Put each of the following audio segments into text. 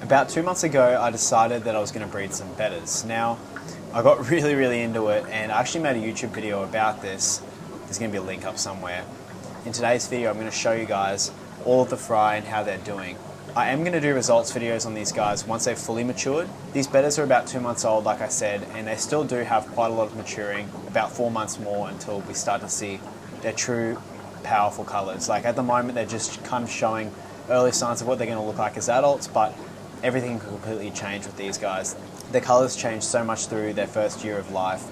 About 2 months ago, I decided that I was going to breed some bettas. Now, I got really into it, and I actually made a YouTube video about this. There's going to be a link up somewhere. In today's video, I'm going to show you guys all of the fry and how they're doing. I am going to do results videos on these guys once they've fully matured. These bettas are about 2 months old, like I said, and they still do have quite a lot of maturing, about 4 months more until we start to see their true powerful colours. Like at the moment, they're just kind of showing early signs of what they're going to look like as adults, but everything can completely change with these guys. Their colours change so much through their first year of life,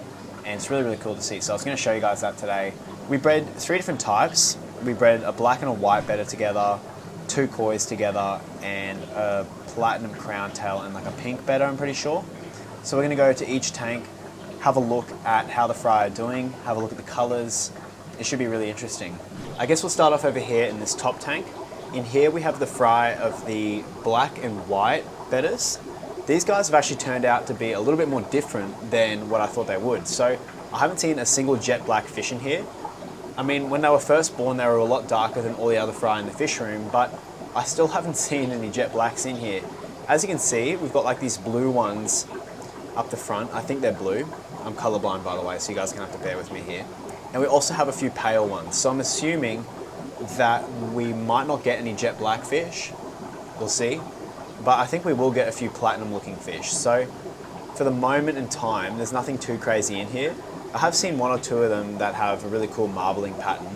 and it's really cool to see. So I was going to show you guys that today. We bred 3 different types. We bred a black and a white betta together, 2 kois together, and a platinum crowntail and like a pink betta, I'm pretty sure. So we're going to go to each tank, have a look at how the fry are doing, have a look at the colours. It should be really interesting. I guess we'll start off over here in this top tank. In here we have the fry of the black and white bettas. These guys have actually turned out to be a little bit more different than what I thought they would. So I haven't seen a single jet black fish in here. I mean, when they were first born, they were a lot darker than all the other fry in the fish room, but I still haven't seen any jet blacks in here. As you can see, we've got like these blue ones up the front. I think they're blue. I'm colorblind, by the way, so you guys are gonna have to bear with me here. And we also have a few pale ones. So I'm assuming that we might not get any jet black fish. We'll see. But I think we will get a few platinum looking fish. So for the moment in time, there's nothing too crazy in here. I have seen 1 or 2 of them that have a really cool marbling pattern.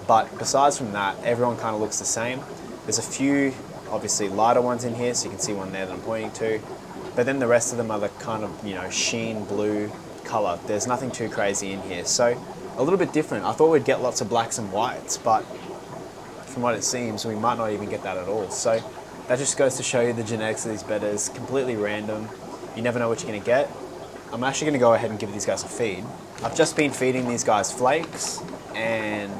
But besides from that, everyone kind of looks the same. There's a few, obviously, lighter ones in here, so you can see one there that I'm pointing to. But then the rest of them are the kind of, you know, sheen blue color. There's nothing too crazy in here. So a little bit different. I thought we'd get lots of blacks and whites, but from what it seems, we might not even get that at all. So that just goes to show you the genetics of these bettas, completely random. You never know what you're gonna get. I'm actually gonna go ahead and give these guys a feed. I've just been feeding these guys flakes and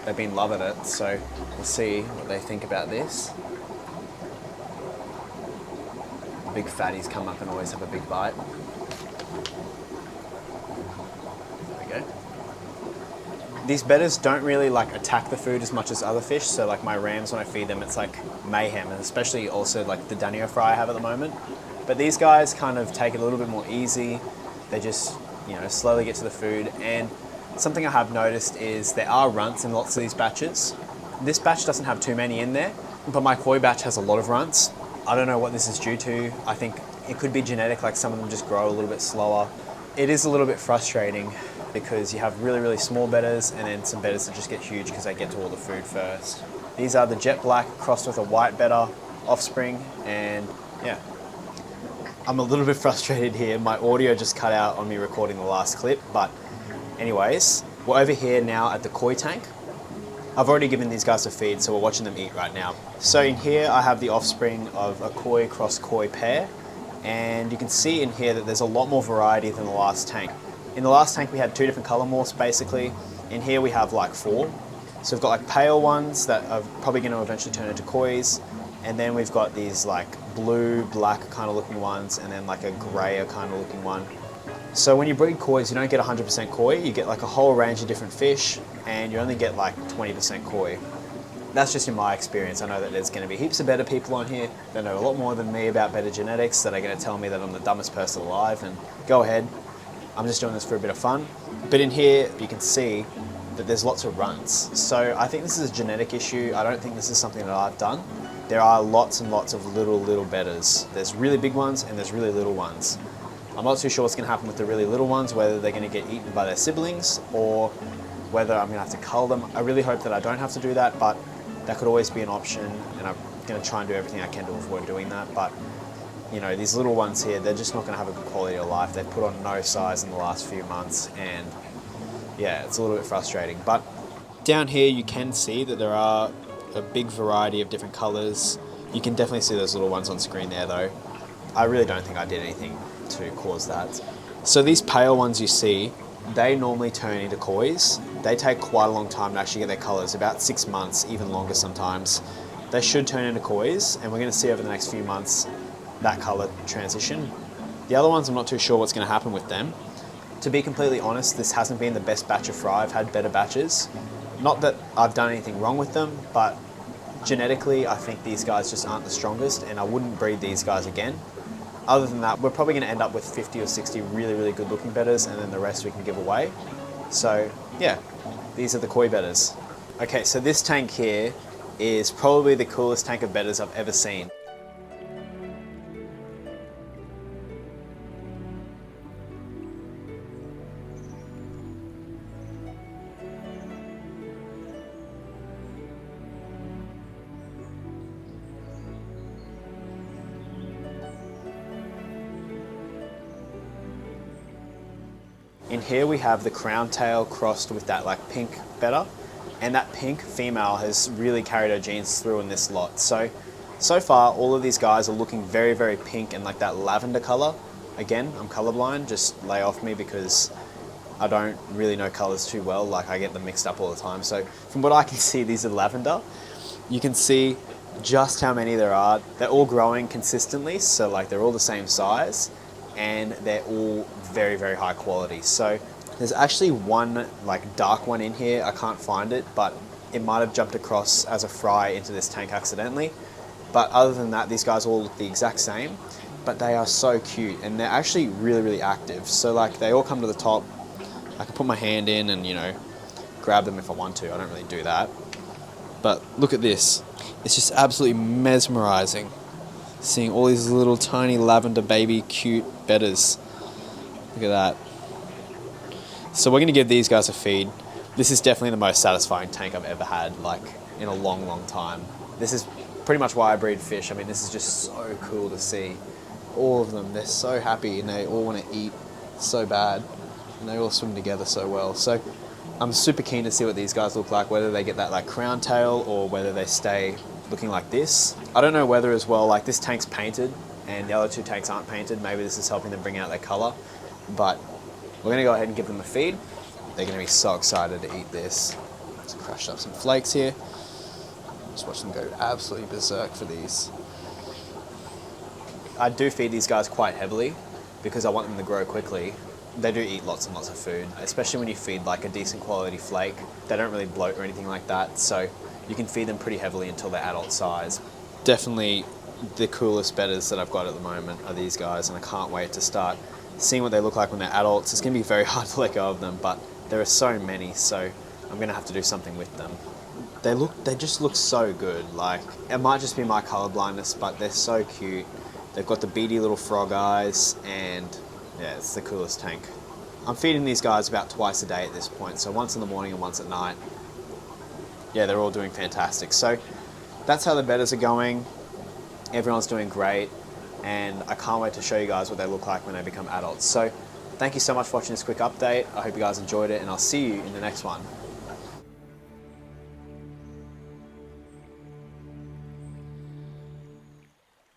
they've been loving it. So we'll see what they think about this. The big fatties come up and always have a big bite. There we go. These bettas don't really like attack the food as much as other fish. So like my rams, when I feed them, it's like mayhem, and especially also like the Danio fry I have at the moment. But these guys kind of take it a little bit more easy. They just, you know, slowly get to the food. And something I have noticed is there are runts in lots of these batches. This batch doesn't have too many in there, but my koi batch has a lot of runts. I don't know what this is due to. I think it could be genetic, like some of them just grow a little bit slower. It is a little bit frustrating because you have really small bettas and then some bettas that just get huge because they get to all the food first. These are the jet black crossed with a white betta offspring, and yeah. I'm a little bit frustrated here. My audio just cut out on me recording the last clip, but anyways, we're over here now at the koi tank. I've already given these guys a feed, so we're watching them eat right now. So in here I have the offspring of a koi cross koi pair, and you can see in here that there's a lot more variety than the last tank. In the last tank we had 2 different color morphs basically. In here we have like 4. So we've got like pale ones that are probably going to eventually turn into kois, and then we've got these like blue, black kind of looking ones, and then like a grayer kind of looking one. So when you breed kois, you don't get 100% koi, you get like a whole range of different fish, and you only get like 20% koi. That's just in my experience. I know that there's going to be heaps of better people on here that know a lot more than me about betta genetics that are going to tell me that I'm the dumbest person alive, and go ahead. I'm just doing this for a bit of fun. But in here, you can see that there's lots of runts. So I think this is a genetic issue. I don't think this is something that I've done. There are lots and lots of little bettas. There's really big ones and there's really little ones. I'm not too sure what's gonna happen with the really little ones, whether they're gonna get eaten by their siblings or whether I'm gonna have to cull them. I really hope that I don't have to do that, but that could always be an option, and I'm gonna try and do everything I can to avoid doing that. But you know, these little ones here, they're just not gonna have a good quality of life. They've put on no size in the last few months, and yeah, it's a little bit frustrating. But down here you can see that there are a big variety of different colors. You can definitely see those little ones on screen there though. I really don't think I did anything to cause that. So these pale ones you see, they normally turn into kois. They take quite a long time to actually get their colors, about 6 months, even longer sometimes. They should turn into kois, and we're gonna see over the next few months that color transition. The other ones, I'm not too sure what's gonna happen with them. To be completely honest, this hasn't been the best batch of fry. I've had better batches. Not that I've done anything wrong with them, but Genetically, I think these guys just aren't the strongest, and I wouldn't breed these guys again. Other than that, we're probably going to end up with 50 or 60 really, really good looking bettas, and then the rest we can give away. So yeah, these are the koi bettas. Okay, so this tank here is probably the coolest tank of bettas I've ever seen. In here we have the Crowntail crossed with that like pink betta, and that pink female has really carried her genes through in this lot. So far all of these guys are looking very, very pink and like that lavender color. Again, I'm colorblind, just lay off me because I don't really know colors too well, like I get them mixed up all the time. So from what I can see, these are lavender. You can see just how many there are. They're all growing consistently, so like they're all the same size, and they're all very, very high quality. So there's actually one like dark one in here. I can't find it, but it might have jumped across as a fry into this tank accidentally. But other than that, these guys all look the exact same, but they are so cute, and they're actually really, really active. So like they all come to the top. I can put my hand in and, you know, grab them if I want to. I don't really do that. But look at this. It's just absolutely mesmerizing seeing all these little tiny lavender baby cute bettas. Look at that. So we're going to give these guys a feed. This is definitely the most satisfying tank I've ever had, like in a long, long time. This is pretty much why I breed fish. I mean, this is just so cool to see. All of them, they're so happy and they all want to eat so bad, and they all swim together so well. So I'm super keen to see what these guys look like, whether they get that like crown tail or whether they stay looking like this. I don't know whether as well, like this tank's painted and the other two tanks aren't painted. Maybe this is helping them bring out their color, but we're gonna go ahead and give them a feed. They're gonna be so excited to eat this. Just crushed up some flakes here. Just watch them go absolutely berserk for these. I do feed these guys quite heavily because I want them to grow quickly. They do eat lots and lots of food, especially when you feed like a decent quality flake. They don't really bloat or anything like that, so you can feed them pretty heavily until they're adult size. Definitely the coolest bettas that I've got at the moment are these guys, and I can't wait to start seeing what they look like when they're adults. It's going to be very hard to let go of them, but there are so many, so I'm going to have to do something with them. They just look so good. Like, it might just be my color blindness, but they're so cute. They've got the beady little frog eyes, and yeah, it's the coolest tank. I'm feeding these guys about twice a day at this point, so once in the morning and once at night. Yeah, they're all doing fantastic. So that's how the bettas are going. Everyone's doing great, and I can't wait to show you guys what they look like when they become adults. So thank you so much for watching this quick update. I hope you guys enjoyed it, and I'll see you in the next one.